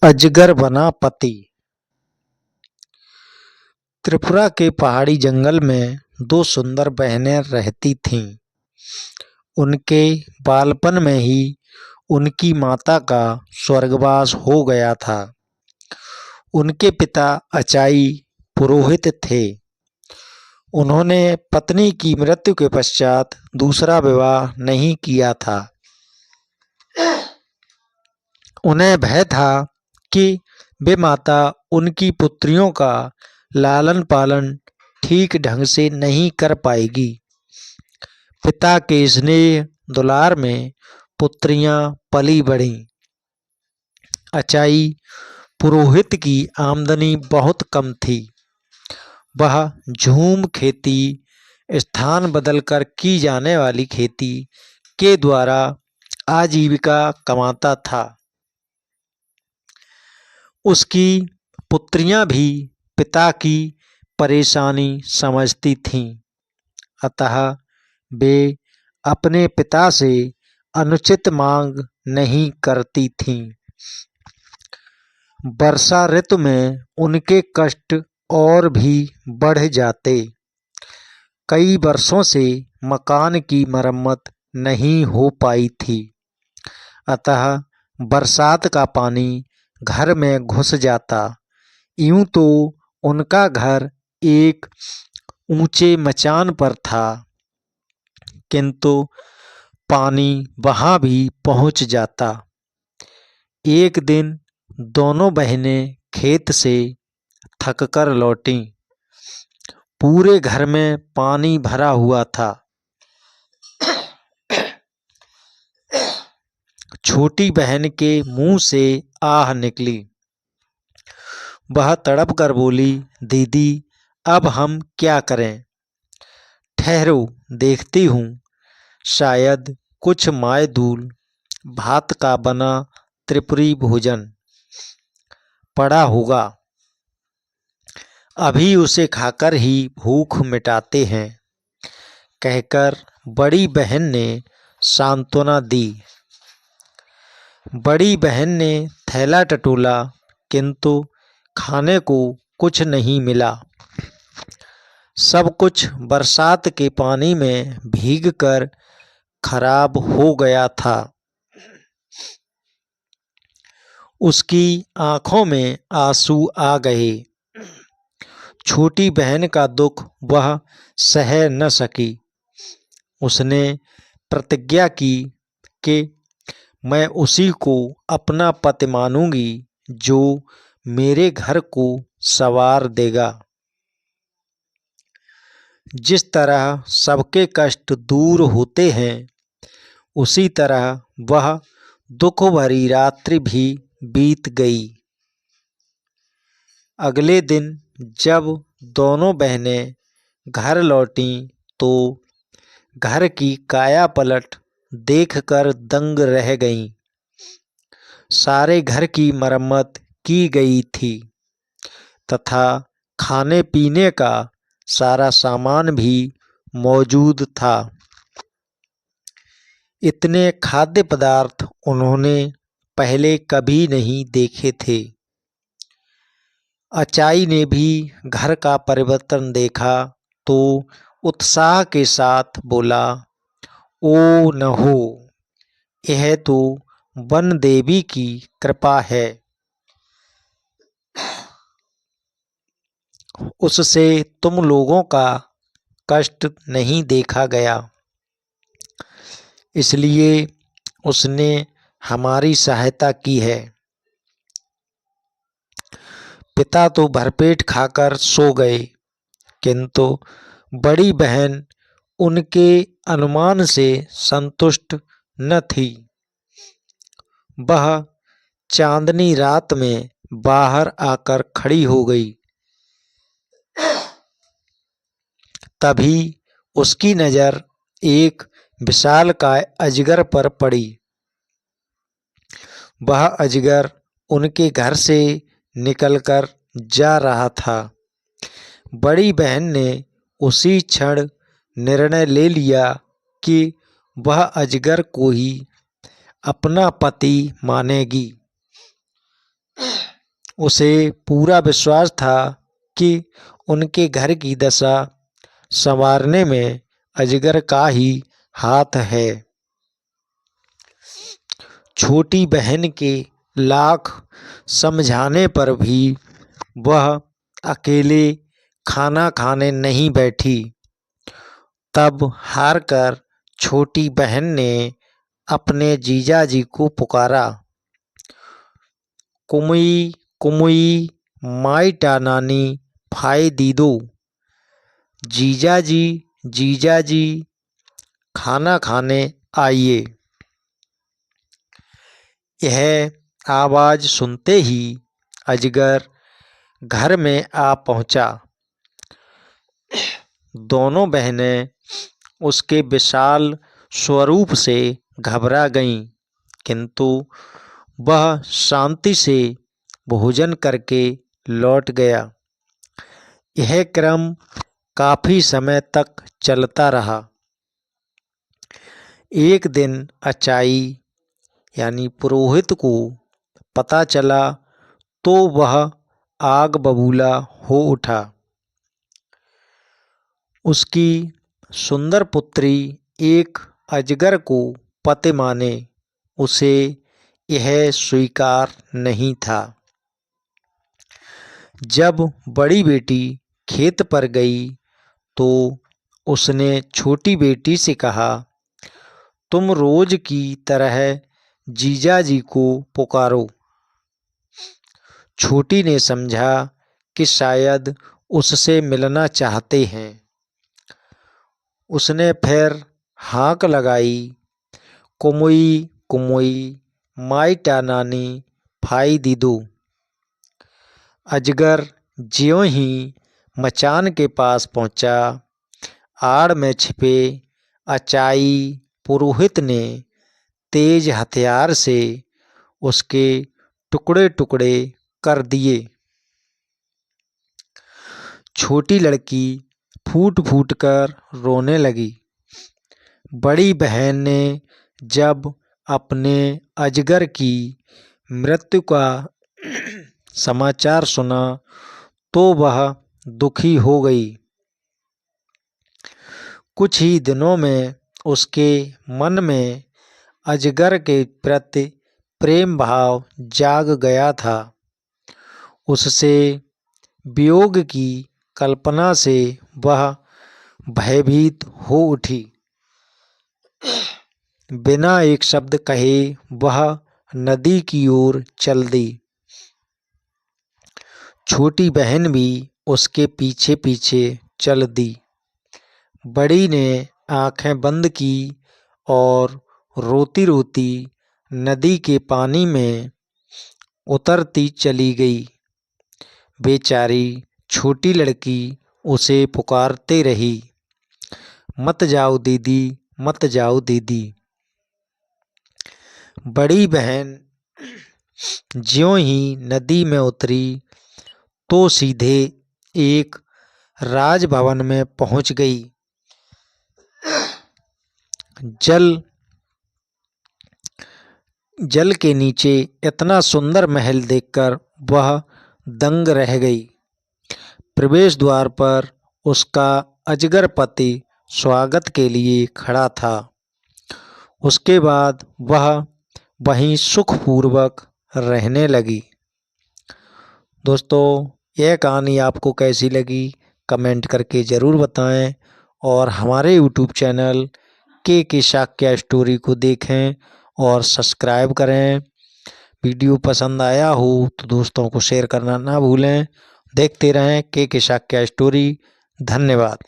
अजगर बना पति। त्रिपुरा के पहाड़ी जंगल में दो सुंदर बहनें रहती थीं। उनके बालपन में ही उनकी माता का स्वर्गवास हो गया था। उनके पिता अचाई पुरोहित थे। उन्होंने पत्नी की मृत्यु के पश्चात दूसरा विवाह नहीं किया था। उन्हें भय था कि वे माता उनकी पुत्रियों का लालन पालन ठीक ढंग से नहीं कर पाएगी। पिता के स्नेह दुलार में पुत्रियां पली बढ़ीं। अचाई पुरोहित की आमदनी बहुत कम थी। वह झूम खेती, स्थान बदलकर की जाने वाली खेती के द्वारा आजीविका कमाता था। उसकी पुत्रियां भी पिता की परेशानी समझती थीं, अतः वे अपने पिता से अनुचित मांग नहीं करती थीं। वर्षा ऋतु में उनके कष्ट और भी बढ़ जाते। कई वर्षों से मकान की मरम्मत नहीं हो पाई थी, अतः बरसात का पानी घर में घुस जाता। यूं तो उनका घर एक ऊंचे मचान पर था, किंतु पानी वहां भी पहुंच जाता। एक दिन दोनों बहनें खेत से थककर लौटीं। पूरे घर में पानी भरा हुआ था। छोटी बहन के मुंह से आह निकली। वह तड़प कर बोली, दीदी, अब हम क्या करें? ठहरो, देखती हूँ, शायद कुछ माय दूल भात का बना त्रिपुरी भोजन पड़ा होगा। अभी उसे खाकर ही भूख मिटाते हैं, कहकर बड़ी बहन ने सांत्वना दी। बड़ी बहन ने थैला टटोला, किंतु खाने को कुछ नहीं मिला। सब कुछ बरसात के पानी में भीगकर खराब हो गया था। उसकी आंखों में आंसू आ गए। छोटी बहन का दुख वह सह न सकी। उसने प्रतिज्ञा की कि मैं उसी को अपना पति मानूंगी जो मेरे घर को संवार देगा। जिस तरह सबके कष्ट दूर होते हैं, उसी तरह वह दुख भरी रात्रि भी बीत गई। अगले दिन जब दोनों बहनें घर लौटीं तो घर की काया पलट देखकर दंग रह गईं। सारे घर की मरम्मत की गई थी तथा खाने पीने का सारा सामान भी मौजूद था। इतने खाद्य पदार्थ उन्होंने पहले कभी नहीं देखे थे। अचाई ने भी घर का परिवर्तन देखा तो उत्साह के साथ बोला, ओ नहो, यह तो वन देवी की कृपा है। उससे तुम लोगों का कष्ट नहीं देखा गया, इसलिए उसने हमारी सहायता की है। पिता तो भरपेट खाकर सो गए, किंतु बड़ी बहन उनके अनुमान से संतुष्ट न थी। वह चांदनी रात में बाहर आकर खड़ी हो गई। तभी उसकी नज़र एक विशालकाय अजगर पर पड़ी। वह अजगर उनके घर से निकलकर जा रहा था। बड़ी बहन ने उसी क्षण निर्णय ले लिया कि वह अजगर को ही अपना पति मानेगी। उसे पूरा विश्वास था कि उनके घर की दशा संवारने में अजगर का ही हाथ है। छोटी बहन के लाख समझाने पर भी वह अकेले खाना खाने नहीं बैठी। तब हारकर छोटी बहन ने अपने जीजाजी को पुकारा, कुमुई कुमुई माइटा नानी फाई दीदो। जीजाजी जीजाजी खाना खाने आइए। यह आवाज़ सुनते ही अजगर घर में आ पहुंचा। दोनों बहनें उसके विशाल स्वरूप से घबरा गईं, किंतु वह शांति से भोजन करके लौट गया। यह क्रम काफी समय तक चलता रहा। एक दिन अचाई यानी पुरोहित को पता चला तो वह आग बबूला हो उठा। उसकी सुंदर पुत्री एक अजगर को पति माने उसे यह स्वीकार नहीं था। जब बड़ी बेटी खेत पर गई तो उसने छोटी बेटी से कहा, तुम रोज की तरह जीजाजी को पुकारो। छोटी ने समझा कि शायद उससे मिलना चाहते हैं। उसने फिर हाँक लगाई, कुमुई कुमुई माइटा नानी फाई दीदू। अजगर ज्यों ही मचान के पास पहुंचा, आड़ में छिपे अचाई पुरोहित ने तेज हथियार से उसके टुकड़े टुकड़े कर दिए। छोटी लड़की फूट फूट कर रोने लगी। बड़ी बहन ने जब अपने अजगर की मृत्यु का समाचार सुना तो वह दुखी हो गई। कुछ ही दिनों में उसके मन में अजगर के प्रति प्रेम भाव जाग गया था। उससे वियोग की कल्पना से वह भयभीत हो उठी। बिना एक शब्द कहे वह नदी की ओर चल दी। छोटी बहन भी उसके पीछे पीछे चल दी। बड़ी ने आंखें बंद की और रोती रोती नदी के पानी में उतरती चली गई। बेचारी छोटी लड़की उसे पुकारते रही, मत जाओ दीदी, मत जाओ दीदी। बड़ी बहन ज्यों ही नदी में उतरी तो सीधे एक राजभवन में पहुंच गई। जल के नीचे इतना सुंदर महल देखकर वह दंग रह गई। प्रवेश द्वार पर उसका अजगर पति स्वागत के लिए खड़ा था। उसके बाद वह वहीं सुखपूर्वक रहने लगी। दोस्तों, यह कहानी आपको कैसी लगी कमेंट करके ज़रूर बताएं और हमारे यूट्यूब चैनल के शाक्या स्टोरी को देखें और सब्सक्राइब करें। वीडियो पसंद आया हो तो दोस्तों को शेयर करना ना भूलें। देखते रहें के शाक्या स्टोरी। धन्यवाद।